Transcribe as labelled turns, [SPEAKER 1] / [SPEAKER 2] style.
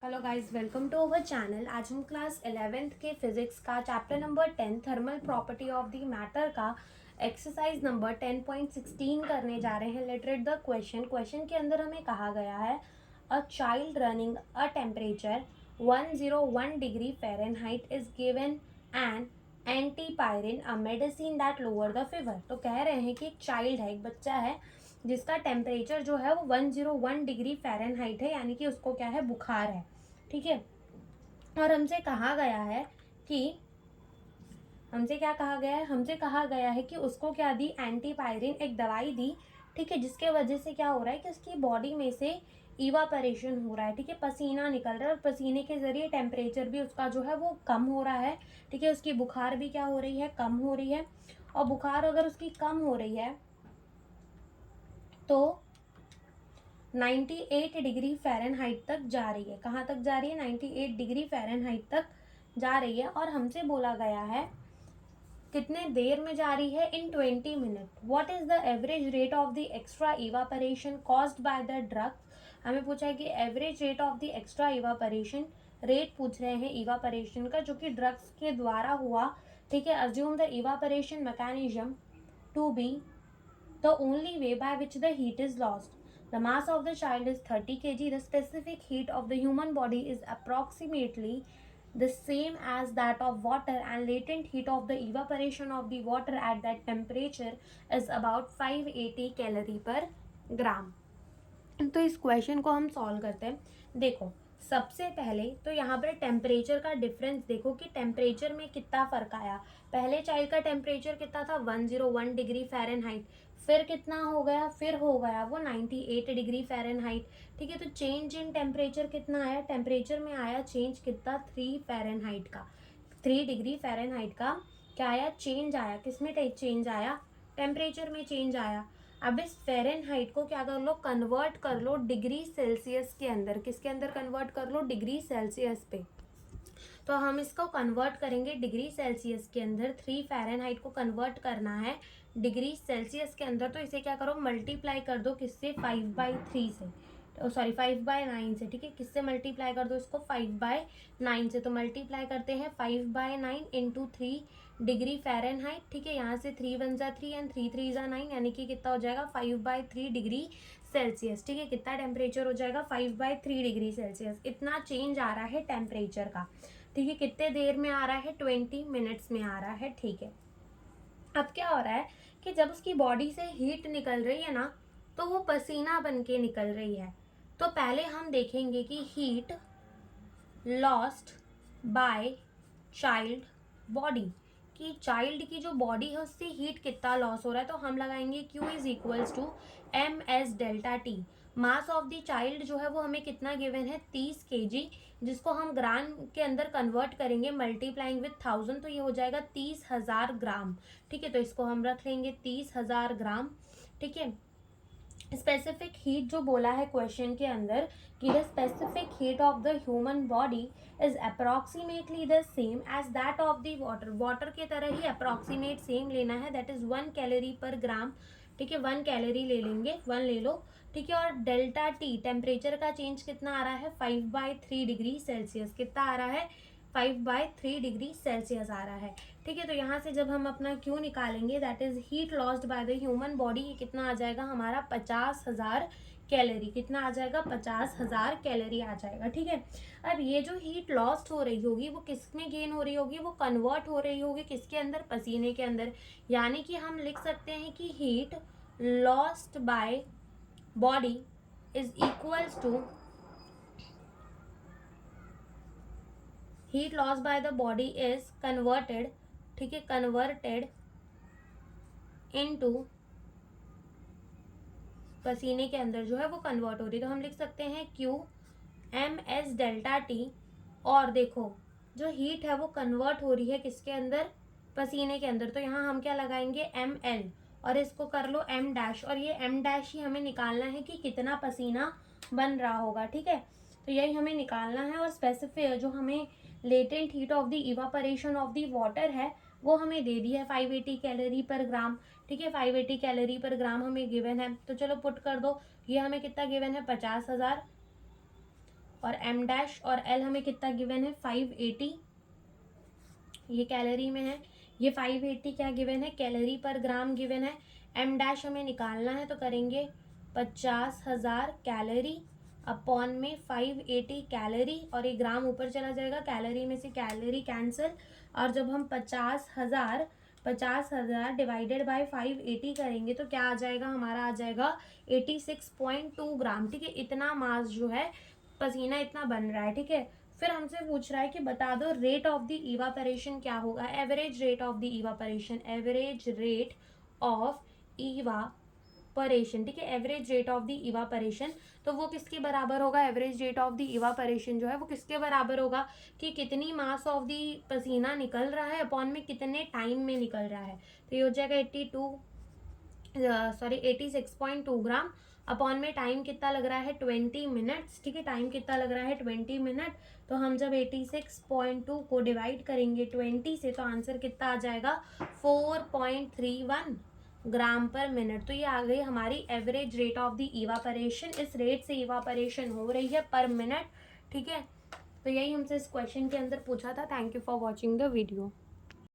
[SPEAKER 1] Hello guys, welcome to our channel. आज हम class 11th के फिजिक्स का chapter number 10 thermal property of the matter का exercise number 10.16 करने जा रहे हैं। लेट रीड द क्वेश्चन के अंदर हमें कहा गया है a child running a temperature 101 degree Fahrenheit is given an antipyrine a medicine that lower the fever. तो कह रहे हैं कि एक चाइल्ड है, एक बच्चा है जिसका टेम्परेचर जो है वो 101 डिग्री फ़ारेनहाइट है, यानी कि उसको क्या है, बुखार है। ठीक है। और हमसे कहा गया है कि हमसे कहा गया है कि उसको क्या दी, एंटीपायरिन, एक दवाई दी। ठीक है, जिसके वजह से क्या हो रहा है कि उसकी बॉडी में से इवापरेशन हो रहा है। ठीक है, पसीना निकल रहा है और पसीने के जरिए टेम्परेचर भी उसका जो है वो कम हो रहा है। ठीक है, उसकी बुखार भी क्या हो रही है, कम हो रही है। और बुखार अगर उसकी कम हो रही है तो 98 डिग्री फ़ारेनहाइट तक जा रही है। कहाँ तक जा रही है? 98 डिग्री फ़ारेनहाइट तक जा रही है। और हमसे बोला गया है कितने देर में जा रही है, इन 20 minute. What is the average rate of the extra evaporation caused by the drugs. हमें पूछा है कि average rate of the extra evaporation, rate पूछ रहे हैं इवापरेशन का, जो कि ड्रग्स के द्वारा हुआ। ठीक है, assume the evaporation mechanism to be the only way by which the heat is lost. The mass of the child is 30 kg. The specific heat of the human body is approximately the same as that of water, and latent heat of the evaporation of the water at that temperature is about 580 calorie per gram. तो इस question को हम solve करते हैं। देखो, सबसे पहले तो यहाँ पर टेम्परेचर का डिफरेंस देखो कि टेम्परेचर में कितना फर्क आया। पहले चाइल्ड का टेम्परेचर कितना था, 101 डिग्री फ़ारेनहाइट। फिर कितना हो गया, फिर हो गया वो 98 डिग्री फ़ारेनहाइट। ठीक है, तो चेंज इन टेम्परेचर कितना आया, टेम्परेचर में आया चेंज कितना, 3 फ़ारेनहाइट का, 3 डिग्री फ़ारेनहाइट का क्या आया, चेंज आया। किस में चेंज आया, टेम्परेचर में चेंज आया। अब इस फ़ारेनहाइट को क्या कर लो, कन्वर्ट कर लो डिग्री सेल्सियस के अंदर। किसके अंदर कन्वर्ट कर लो, डिग्री सेल्सियस पे। तो हम इसको कन्वर्ट करेंगे डिग्री सेल्सियस के अंदर। 3 फ़ारेनहाइट को कन्वर्ट करना है डिग्री सेल्सियस के अंदर, तो इसे क्या करो, मल्टीप्लाई कर दो किससे, 5/3 से, सॉरी 5/9 से। ठीक है, किससे मल्टीप्लाई कर दो इसको, 5/9 से। तो मल्टीप्लाई करते हैं 5/9 इंटू 3 डिग्री फ़ारेनहाइट। ठीक है, यहाँ से 3 1 ज़ा 3 एंड 3 3 ज़ा 9, यानी कि कितना हो जाएगा, 5/3 डिग्री सेल्सियस। ठीक है, कितना टेम्परेचर हो जाएगा, 5/3 डिग्री सेल्सियस। इतना चेंज आ रहा है टेम्परेचर का। ठीक है, कितने देर में आ रहा है, 20 मिनट्स में आ रहा है। ठीक है, अब क्या हो रहा है कि जब उसकी बॉडी से हीट निकल रही है ना, तो वो पसीना बन के निकल रही है। तो पहले हम देखेंगे कि heat lost by child body, कि चाइल्ड की जो बॉडी है उससे हीट कितना लॉस हो रहा है। तो हम लगाएंगे Q is equals to M S delta T. Mass of the child जो है वो हमें कितना गिवन है, 30 kg, जिसको हम ग्राम के अंदर कन्वर्ट करेंगे मल्टीप्लाइंग विथ 1000, तो ये हो जाएगा 30,000 ग्राम। ठीक है, तो इसको हम रख लेंगे 30,000 ग्राम। ठीक है, स्पेसिफिक हीट जो बोला है क्वेश्चन के अंदर कि the specific heat of the human body is approximately the same as that of the water. Water के तरह ही अप्रॉक्सीमेट सेम लेना है, दैट इज 1 कैलोरी पर ग्राम। ठीक है, 1 कैलोरी ले लेंगे, 1 ले लो। ठीक है, और डेल्टा टी टेम्परेचर का चेंज कितना आ रहा है, 5/3 डिग्री सेल्सियस। कितना आ रहा है, 5/3 डिग्री सेल्सियस आ रहा है। ठीक है, तो यहाँ से जब हम अपना क्यू निकालेंगे, that is heat lost by the human body, ये कितना आ जाएगा हमारा, 50,000 कैलोरी। कितना आ जाएगा, 50,000 कैलोरी आ जाएगा। ठीक है, अब ये जो हीट लॉस्ट हो रही होगी वो किस में गेन हो रही होगी, वो कन्वर्ट हो रही होगी किसके अंदर, पसीने के अंदर। यानी कि हम लिख सकते हैं कि heat lost by body is equals to heat lost by the body is converted, ठीक है, converted into, पसीने के अंदर जो है वो कन्वर्ट हो रही है। तो हम लिख सकते हैं Q M S delta T. और देखो, जो हीट है वो कन्वर्ट हो रही है किसके अंदर, पसीने के अंदर। तो यहाँ हम क्या लगाएंगे, ML, और इसको कर लो M डैश, और ये M डैश ही हमें निकालना है कि कितना पसीना बन रहा होगा। ठीक है, तो यही हमें निकालना है। और स्पेसिफिक जो हमें latent heat of the evaporation of the water है वो हमें दे दी है 580 कैलोरी पर ग्राम। ठीक है, 580 कैलोरी पर ग्राम हमें गिवन है। तो चलो पुट कर दो, ये हमें कितना गिवन है, 50,000। और एम डैश और एल हमें कितना गिवन है 580, ये कैलोरी में है, ये 580 क्या गिवन है कैलोरी पर ग्राम गिवन है। एम डैश हमें निकालना है तो करेंगे 50,000 कैलोरी अपॉन में 580 कैलोरी, और ये ग्राम ऊपर चला जाएगा, कैलोरी में से कैलोरी कैंसिल, और जब हम 50,000 डिवाइडेड बाय 580 करेंगे तो क्या आ जाएगा, हमारा आ जाएगा 86.2 ग्राम। ठीक है, इतना मास जो है पसीना इतना बन रहा है। ठीक है, फिर हमसे पूछ रहा है कि बता दो रेट ऑफ द इवापोरेशन क्या होगा, average rate of the evaporation, average rate of evaporation. ठीक है, average rate of the evaporation, तो वो किसके बराबर होगा, average rate of the evaporation जो है वो किसके बराबर होगा कि कितनी मास ऑफ द पसीना निकल रहा है अपॉन में कितने टाइम में निकल रहा है। तो ये हो जाएगा 86.2 ग्राम अपॉन में टाइम कितना लग रहा है 20 मिनट्स। ठीक है, टाइम कितना लग रहा है 20 मिनट, तो हम जब 86.2 को डिवाइड करेंगे 20 से तो आंसर कितना आ जाएगा 4.31 ग्राम पर मिनट। तो ये आ गई हमारी average rate of the evaporation, इस रेट से इवापोरेशन हो रही है पर मिनट। ठीक है, तो यही हमसे इस क्वेश्चन के अंदर पूछा था। Thank you for watching the video.